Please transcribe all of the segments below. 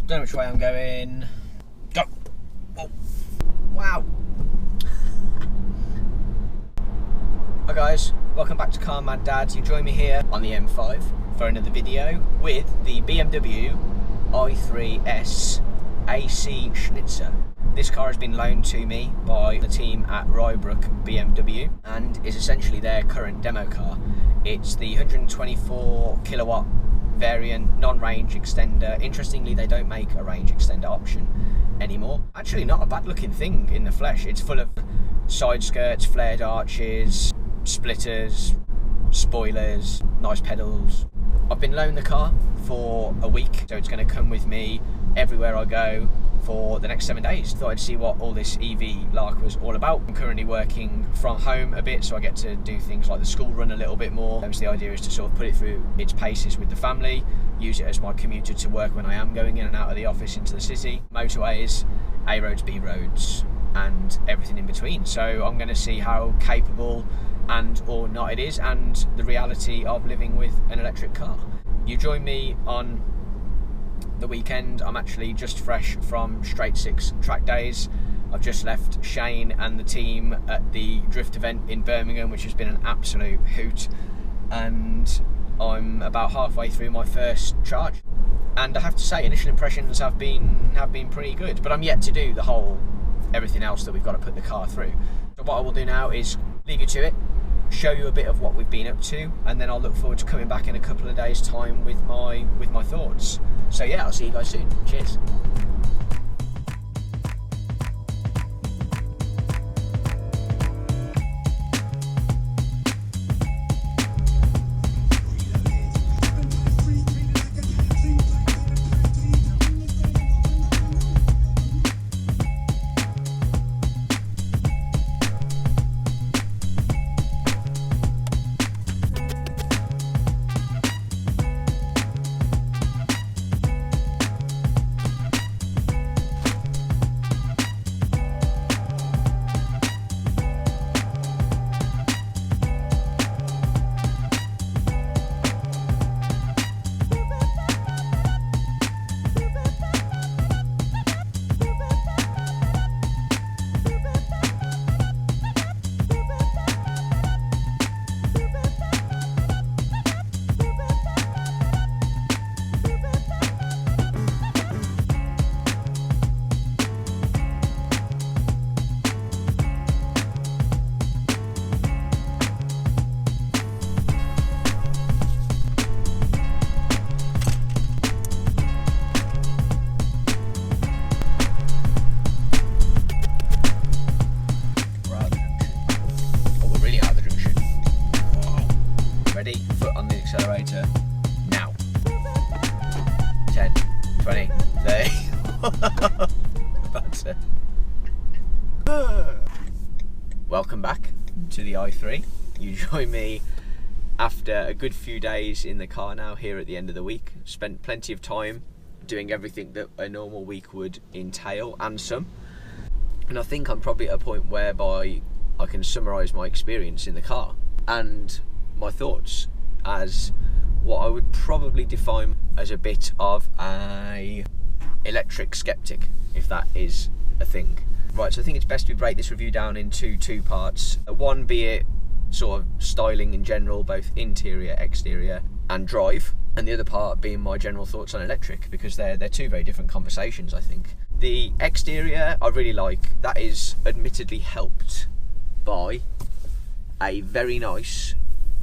Don't know which way I'm going. Go! Oh. Wow! Hi guys, welcome back to Car Mad Dads. You join me here on the M5 for another video with the BMW i3s AC Shnitzer. This car has been loaned to me by the team at Rybrook BMW and is essentially their current demo car. It's the 124 kilowatt variant, non-range extender. Interestingly, they don't make a range extender option anymore. Actually, not a bad looking thing in the flesh. It's full of side skirts, flared arches, splitters, spoilers, nice pedals. I've been loaned the car for a week, so it's going to come with me everywhere I go for the next 7 days. Thought I'd see what all this EV lark was all about. I'm currently working from home a bit, so I get to do things like the school run a little bit more. So the idea is to sort of put it through its paces with the family, use it as my commuter to work when I am going in and out of the office into the city. Motorways, A roads, B roads, and everything in between. So I'm going to see how capable and or not it is, and the reality of living with an electric car. You join me on the weekend. I'm actually just fresh from straight 6 track days. I've just left Shane and the team at the drift event in Birmingham, which has been an absolute hoot, and I'm about halfway through my first charge, and I have to say initial impressions have been pretty good, but I'm yet to do the whole everything else that we've got to put the car through. So what I will do now is leave you to it, show you a bit of what we've been up to, and then I'll look forward to coming back in a couple of days time with my thoughts. So yeah, I'll see you guys soon. Cheers. Foot on the accelerator now. 10, 20, 30. That's it. Welcome back to the i3. You join me after a good few days in the car now here at the end of the week. Spent plenty of time doing everything that a normal week would entail and some. And I think I'm probably at a point whereby I can summarise my experience in the car and my thoughts as what I would probably define as a bit of a electric skeptic, if that is a thing. Right, so I think it's best we break this review down into two parts. One be it sort of styling in general, both interior, exterior and drive, and the other part being my general thoughts on electric, because they're two very different conversations, I think. The exterior I really like. That is admittedly helped by a very nice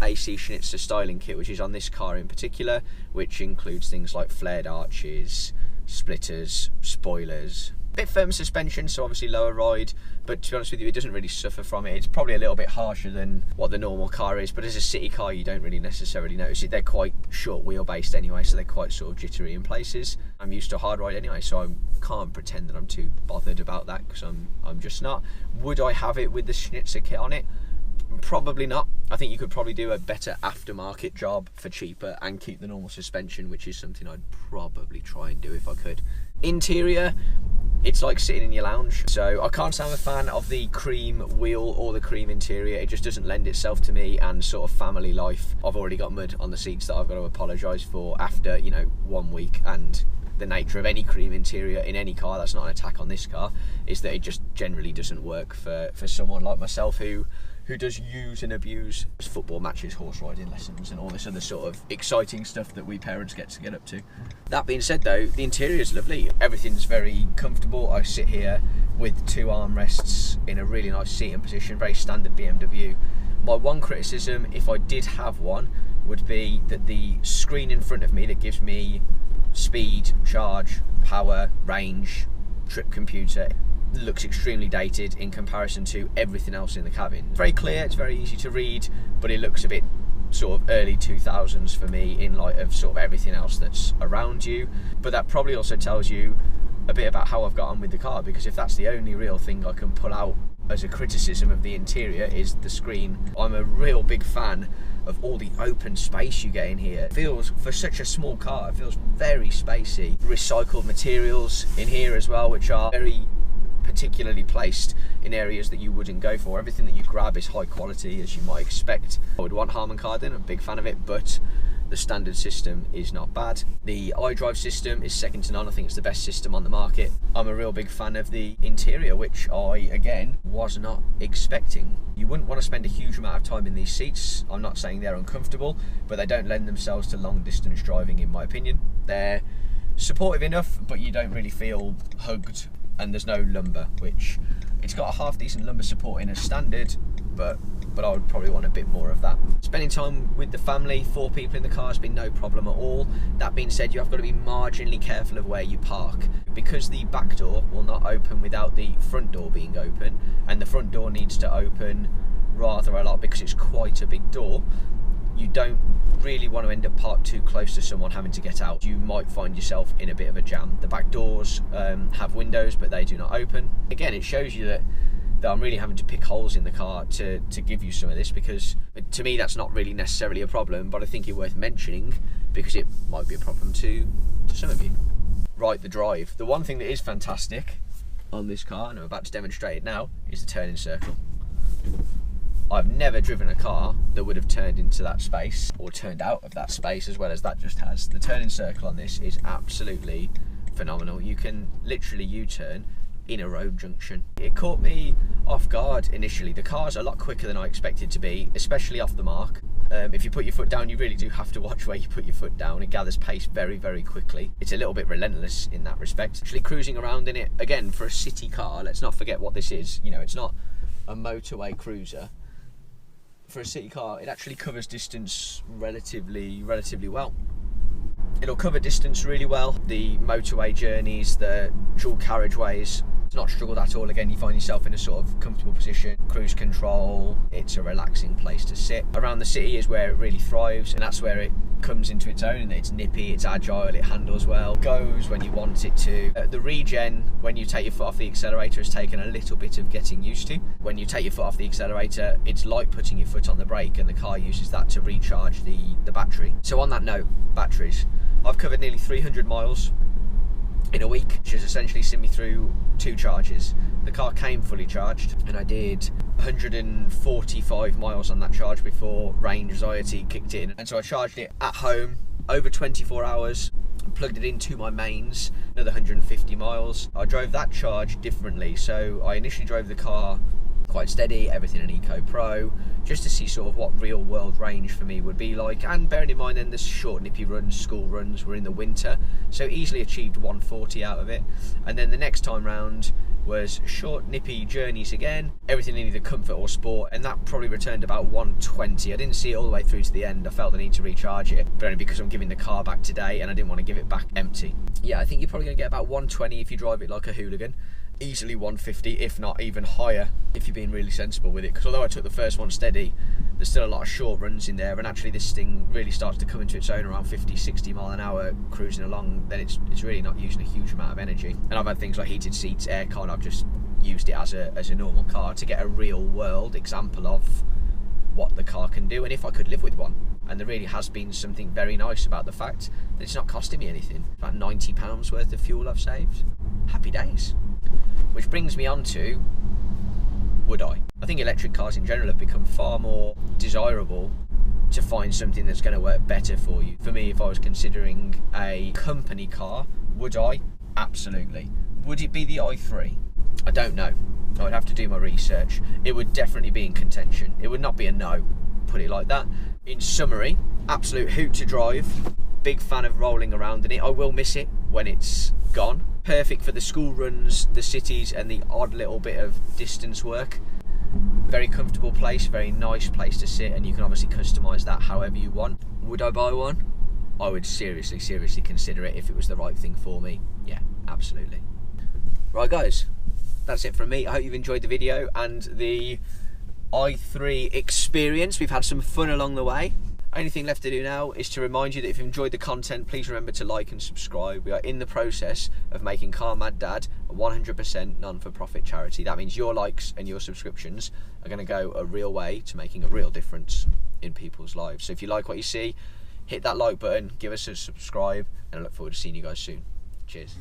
AC Shnitzer styling kit, which is on this car in particular, which includes things like flared arches, splitters, spoilers, a bit firmer suspension, so obviously lower ride, but to be honest with you, it doesn't really suffer from it. It's probably a little bit harsher than what the normal car is, but as a city car you don't really necessarily notice it. They're quite short wheelbased anyway, so they're quite sort of jittery in places. I'm used to hard ride anyway, so I can't pretend that I'm too bothered about that, because I'm just not. Would I have it with the Schnitzer kit on it? Probably not. I think you could probably do a better aftermarket job for cheaper and keep the normal suspension, which is something I'd probably try and do if I could. Interior, it's like sitting in your lounge. So I can't say I'm a fan of the cream wheel or the cream interior. It just doesn't lend itself to me and sort of family life. I've already got mud on the seats that I've got to apologise for after, you know, 1 week, and the nature of any cream interior in any car. That's not an attack on this car, is that it just generally doesn't work for someone like myself who does use and abuse football matches, horse riding lessons, and all this other sort of exciting stuff that we parents get to get up to. That being said though, the interior is lovely. Everything's very comfortable. I sit here with 2 armrests in a really nice seating position, very standard BMW. My one criticism, if I did have one, would be that the screen in front of me that gives me speed, charge, power, range, trip computer, looks extremely dated in comparison to everything else in the cabin. It's very clear, it's very easy to read, but it looks a bit sort of early 2000s for me in light of sort of everything else that's around you. But that probably also tells you a bit about how I've got on with the car, because if that's the only real thing I can pull out as a criticism of the interior is the screen, I'm a real big fan of all the open space you get in here. It feels, for such a small car, it feels very spacey. Recycled materials in here as well, which are very particularly placed in areas that you wouldn't go for. Everything that you grab is high quality, as you might expect. I would want Harman Kardon, I'm a big fan of it, but the standard system is not bad. The iDrive system is second to none. I think it's the best system on the market. I'm a real big fan of the interior, which I, again, was not expecting. You wouldn't want to spend a huge amount of time in these seats. I'm not saying they're uncomfortable, but they don't lend themselves to long distance driving, in my opinion. They're supportive enough, but you don't really feel hugged, and there's no lumbar, which it's got a half decent lumbar support in as standard, but I would probably want a bit more of that. Spending time with the family, 4 people in the car, has been no problem at all. That being said, you have got to be marginally careful of where you park, because the back door will not open without the front door being open, and the front door needs to open rather a lot because it's quite a big door. You don't really want to end up parked too close to someone having to get out. You might find yourself in a bit of a jam. The back doors have windows, but they do not open. Again, it shows you that I'm really having to pick holes in the car to give you some of this, because to me that's not really necessarily a problem, but I think it's worth mentioning because it might be a problem to some of you. Right, the drive. The one thing that is fantastic on this car, and I'm about to demonstrate it now, is the turning circle. I've never driven a car that would have turned into that space, or turned out of that space as well as that just has. The turning circle on this is absolutely phenomenal. You can literally U-turn in a road junction. It caught me off guard initially. The car's a lot quicker than I expected to be, especially off the mark. If you put your foot down, you really do have to watch where you put your foot down. It gathers pace very, very quickly. It's a little bit relentless in that respect. Actually cruising around in it, again, for a city car, let's not forget what this is. You know, it's not a motorway cruiser. For a city car, it actually covers distance relatively well. It'll cover distance really well. The motorway journeys, the dual carriageways, it's not struggled at all. Again, you find yourself in a sort of comfortable position. Cruise control, it's a relaxing place to sit. Around the city is where it really thrives, and that's where it comes into its own, and it's nippy, it's agile, it handles well, goes when you want it to. The regen, when you take your foot off the accelerator, has taken a little bit of getting used to. When you take your foot off the accelerator, it's like putting your foot on the brake, and the car uses that to recharge the battery. So on that note, batteries. I've covered nearly 300 miles in a week, which has essentially seen me through 2 charges. The car came fully charged, and I did 145 miles on that charge before range anxiety kicked in. And so I charged it at home over 24 hours, plugged it into my mains, another 150 miles. I drove that charge differently. So I initially drove the car quite steady, everything in Eco Pro, just to see sort of what real world range for me would be like. And bearing in mind then the short nippy runs, school runs, were in the winter, so easily achieved 140 out of it. And then the next time round was short nippy journeys again, everything in either comfort or sport, and that probably returned about 120. I didn't see it all the way through to the end. I felt the need to recharge it, but only because I'm giving the car back today and I didn't want to give it back empty. Yeah, I think you're probably going to get about 120 if you drive it like a hooligan. Easily 150, if not even higher, if you're being really sensible with it. Because although I took the first one steady, there's still a lot of short runs in there, and actually this thing really starts to come into its own around 50-60 mile an hour cruising along. Then it's really not using a huge amount of energy. And I've had things like heated seats, aircon. I've just used it as a normal car to get a real world example of what the car can do, and if I could live with one. And there really has been something very nice about the fact that it's not costing me anything. About £90 worth of fuel I've saved. Happy days. Which brings me on to, would I? I think electric cars in general have become far more desirable to find something that's going to work better for you. For me, if I was considering a company car, would I? Absolutely. Would it be the i3? I don't know. I would have to do my research. It would definitely be in contention. It would not be a no, put it like that. In summary, absolute hoot to drive. Big fan of rolling around in it. I will miss it when it's gone. Perfect for the school runs, the cities, and the odd little bit of distance work. Very comfortable place, very nice place to sit, and you can obviously customise that however you want. Would I buy one? I would seriously consider it if it was the right thing for me. Yeah, absolutely. Right guys, that's it from me. I hope you've enjoyed the video and the i3 experience. We've had some fun along the way. Only thing left to do now is to remind you that if you've enjoyed the content, please remember to like and subscribe. We are in the process of making Car Mad Dad a 100% non-for-profit charity. That means your likes and your subscriptions are going to go a real way to making a real difference in people's lives. So if you like what you see, hit that like button, give us a subscribe, and I look forward to seeing you guys soon. Cheers.